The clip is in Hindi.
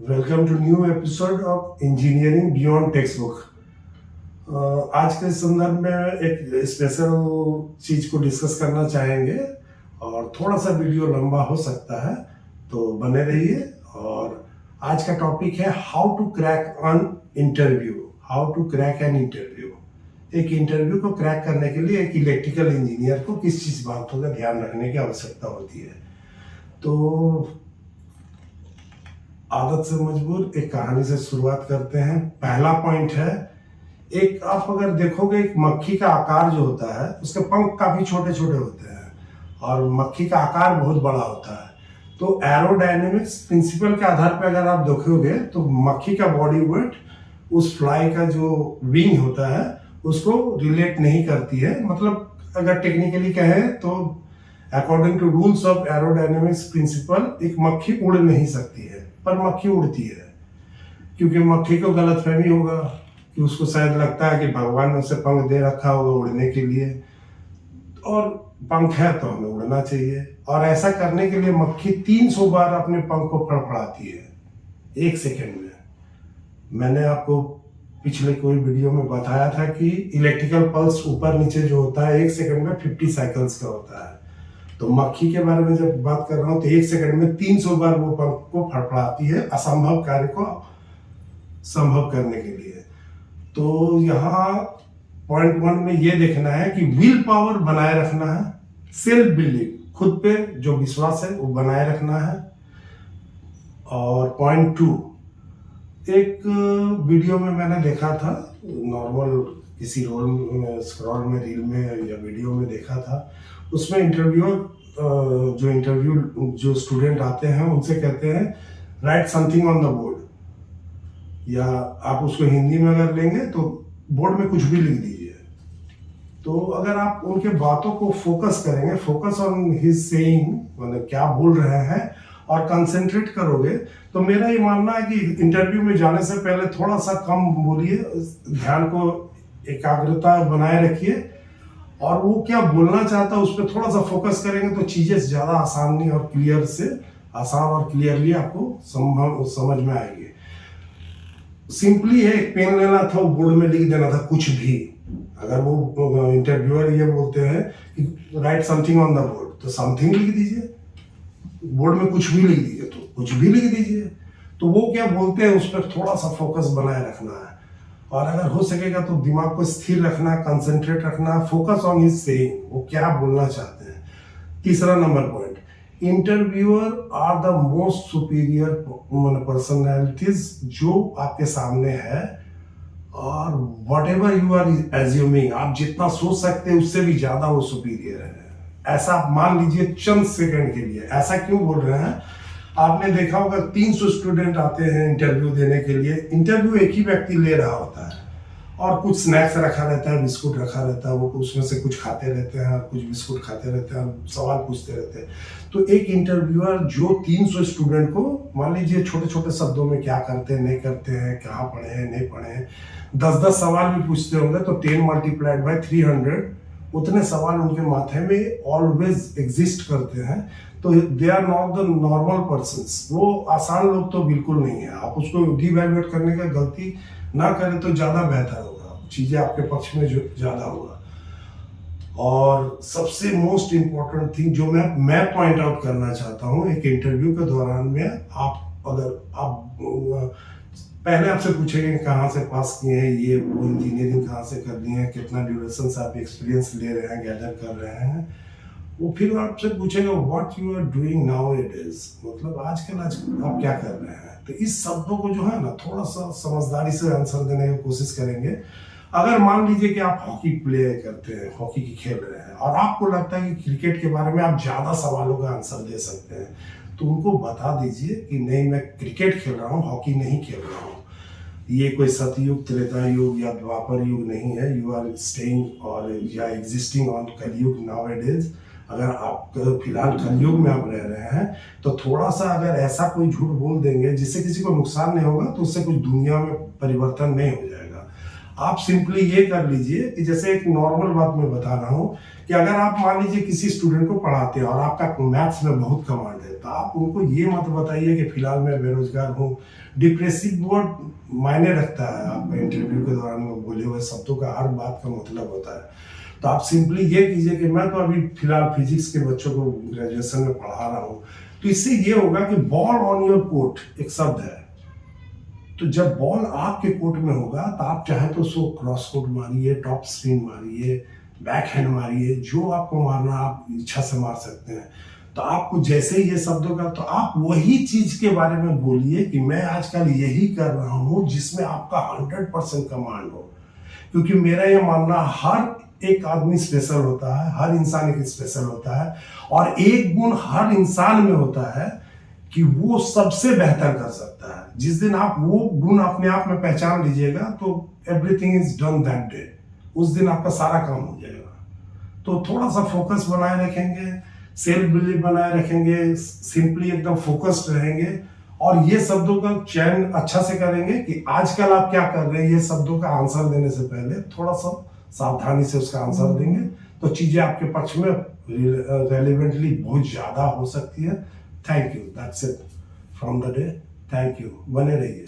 Welcome to new episode of engineering beyond textbook. आज के संदर्भ में एक स्पेशल चीज को डिस्कस करना चाहेंगे और थोड़ा सा वीडियो लंबा हो सकता है, तो बने रहिए। और आज का टॉपिक है how to crack an interview. How to crack an interview. एक इंटरव्यू को क्रैक करने के लिए एक इलेक्ट्रिकल इंजीनियर को किस चीज बातों का ध्यान रखने की आवश्यकता होती है। तो आदत से मजबूर एक कहानी से शुरुआत करते हैं। पहला पॉइंट है, एक आप अगर देखोगे एक मक्खी का आकार जो होता है, उसके पंख काफी छोटे छोटे होते हैं और मक्खी का आकार बहुत बड़ा होता है। तो एरोडायनेमिक्स प्रिंसिपल के आधार पर अगर आप देखोगे तो मक्खी का बॉडी वेट उस फ्लाई का जो विंग होता है उसको रिलेट नहीं करती है। मतलब अगर टेक्निकली कहें तो according to rules of aerodynamics principle एक मक्खी उड़ नहीं सकती है, पर मक्खी उड़ती है। क्योंकि मक्खी को गलतफहमी होगा कि उसको शायद लगता है कि भगवान ने उसे पंख दे रखा होगा उड़ने के लिए, और पंख है तो हमें उड़ना चाहिए। और ऐसा करने के लिए मक्खी 300 बार अपने पंख को फड़फड़ाती है एक सेकेंड में। मैंने आपको पिछले कोई वीडियो में बताया था कि इलेक्ट्रिकल पल्स ऊपर नीचे जो होता है एक सेकंड में 50 साइकिल्स का होता है। तो मक्खी के बारे में जब बात कर रहा हूं तो एक सेकंड में 300 बार वो पंख को फड़फड़ाती है असंभव कार्य को संभव करने के लिए। तो यहाँ पॉइंट 1 में ये देखना है कि विल पावर बनाए रखना है, सेल्फ बिलीव, खुद पे जो विश्वास है वो बनाए रखना है। और पॉइंट 2, एक वीडियो में मैंने देखा था, नॉर्मल किसी रोल में स्क्रॉल में रील में या वीडियो में देखा था, उसमें इंटरव्यूअर जो स्टूडेंट आते हैं उनसे कहते हैं right something on the board, या आप उसको हिंदी में अगर लेंगे तो बोर्ड में कुछ भी लिख दीजिए। तो अगर आप उनके बातों को फोकस करेंगे, फोकस ऑन हिज सेइंग, मतलब क्या बोल रहे हैं, और कंसंट्रेट करोगे, तो मेरा ये मानना है कि इंटरव्यू में जाने से पहले थोड़ा सा कम बोलिए, ध्यान को एकाग्रता बनाए रखिए, और वो क्या बोलना चाहता है उस पर थोड़ा सा फोकस करेंगे तो चीजें ज्यादा आसानी और आसान और क्लियरली आपको समझ में आएगी। सिंपली है, एक पेन लेना था, वो बोर्ड में लिख देना था कुछ भी। अगर वो इंटरव्यूअर ये बोलते हैं कि right something on the board, तो समथिंग लिख दीजिए। बोर्ड में कुछ भी लिख दीजिए तो कुछ भी लिख दीजिए। तो वो क्या बोलते हैं उस पर थोड़ा सा फोकस बनाए रखना है, और अगर हो सकेगा तो दिमाग को स्थिर रखना, कंसंट्रेट रखना, फोकस ऑन हिज सेइंग, वो क्या बोलना चाहते हैं। तीसरा number point, interviewer are the most superior personalities जो आपके सामने है, और whatever you are assuming, आप जितना सोच सकते हैं उससे भी ज्यादा वो सुपीरियर है। ऐसा आप मान लीजिए चंद सेकंड के लिए। ऐसा क्यों बोल रहे हैं, आपने देखा होगा 300 स्टूडेंट आते हैं इंटरव्यू देने के लिए, इंटरव्यू एक ही व्यक्ति ले रहा होता है, और कुछ स्नैक्स रखा रहता है, बिस्कुट रखा रहता है, वो उसमें से कुछ खाते रहते हैं और कुछ बिस्कुट खाते रहते हैं, सवाल पूछते रहते हैं। तो एक इंटरव्यूअर जो 300 स्टूडेंट को, मान लीजिए छोटे छोटे शब्दों में क्या करते हैं नहीं करते हैं, कहाँ पढ़े हैं नहीं पढ़े हैं, 10-10 सवाल भी पूछते होंगे, तो 10 मल्टीप्लाइड बाय 300, उतने सवाल उनके माथे में ऑलवेज एग्जिस्ट करते हैं। तो they are not the normal persons, वो आसान लोग तो बिल्कुल नहीं है। आप उसको डिवैल्यूएट करने का गलती ना करें तो ज़्यादा बेहतर होगा, चीज़ें आपके पक्ष में जो ज़्यादा होगा। और सबसे मोस्ट इम्पोर्टेंट थिंग जो मैं पॉइंट आउट करना चाहता हूँ एक इंटरव्यू के दौरान में, आप पहले आपसे पूछेंगे कहाँ से पास किए हैं, ये वो इंजीनियरिंग कहाँ से कर ली है, कितना ड्यूरेशन से आप एक्सपीरियंस ले रहे हैं, गैदर कर रहे हैं। वो फिर आपसे पूछेगा what you are doing now it is, मतलब आजकल आप क्या कर रहे हैं। तो इस शब्दों को जो है ना थोड़ा सा समझदारी से आंसर देने की कोशिश करेंगे। अगर मान लीजिए कि आप हॉकी प्ले करते हैं, हॉकी की खेल रहे हैं, और आपको लगता है कि क्रिकेट के बारे में आप ज्यादा सवालों का आंसर दे सकते हैं, तो उनको बता दीजिए कि नहीं, मैं क्रिकेट खेल रहा हूँ, हॉकी नहीं खेल रहा हूँ। ये कोई सतयुग, त्रेता युग या द्वापर युग नहीं है। यू आर स्टेइंग और या एग्जिस्टिंग ऑन कलयुग नाउअडेज। अगर आप फिलहाल कलयुग में आप रह रहे हैं, तो थोड़ा सा अगर ऐसा कोई झूठ बोल देंगे जिससे किसी को नुकसान नहीं होगा, तो उससे कुछ दुनिया में परिवर्तन नहीं हो जाएगा। आप सिंपली ये कर लीजिए कि जैसे एक नॉर्मल बात मैं बता रहा हूँ कि अगर आप मान लीजिए किसी स्टूडेंट को पढ़ाते हैं और आपका मैथ्स में बहुत कमांड है, तो आप उनको ये मत बताइए कि फिलहाल मैं बेरोजगार हूँ। डिप्रेसिव वर्ड मायने रखता है, आपका इंटरव्यू के दौरान में बोले हुए शब्दों का हर बात का मतलब होता है। तो आप सिंपली ये कीजिए कि मैं तो अभी फिलहाल फिजिक्स के बच्चों को ग्रेजुएशन में पढ़ा रहा हूँ। तो इससे ये होगा कि बॉल ऑन योर कोर्ट एक शब्द है, तो जब बॉल आपके कोर्ट में होगा तो आप चाहे तो उसको क्रॉस कोर्ट मारिए, टॉप स्पिन मारिए, बैक हैंड मारिए, जो आपको मारना आप इच्छा से मार सकते हैं। तो आपको जैसे ही ये शब्दों का, तो आप वही चीज के बारे में बोलिए कि मैं आजकल यही कर रहा हूं जिसमें आपका 100% कमांड हो। क्योंकि मेरा ये मानना, हर एक आदमी स्पेशल होता है, हर इंसान एक स्पेशल होता है, और एक गुण हर इंसान में होता है कि वो सबसे बेहतर कर सकता है। जिस दिन आप वो गुण अपने आप में पहचान लीजिएगा तो everything is done that day, उस दिन आपका सारा काम हो जाएगा। तो थोड़ा सा फोकस बनाए रखेंगे, सेल्फ बिलीव बनाए रखेंगे, सिंपली एकदम फोकस्ड रहेंगे, और ये शब्दों का चयन अच्छा से करेंगे कि आजकल आप क्या कर रहे हैं। ये शब्दों का आंसर देने से पहले थोड़ा सा सावधानी से उसका आंसर देंगे तो चीजें आपके पक्ष में रेलिवेंटली बहुत ज्यादा हो सकती है। Thank you, that's it from the day. Thank you, बने रहिए।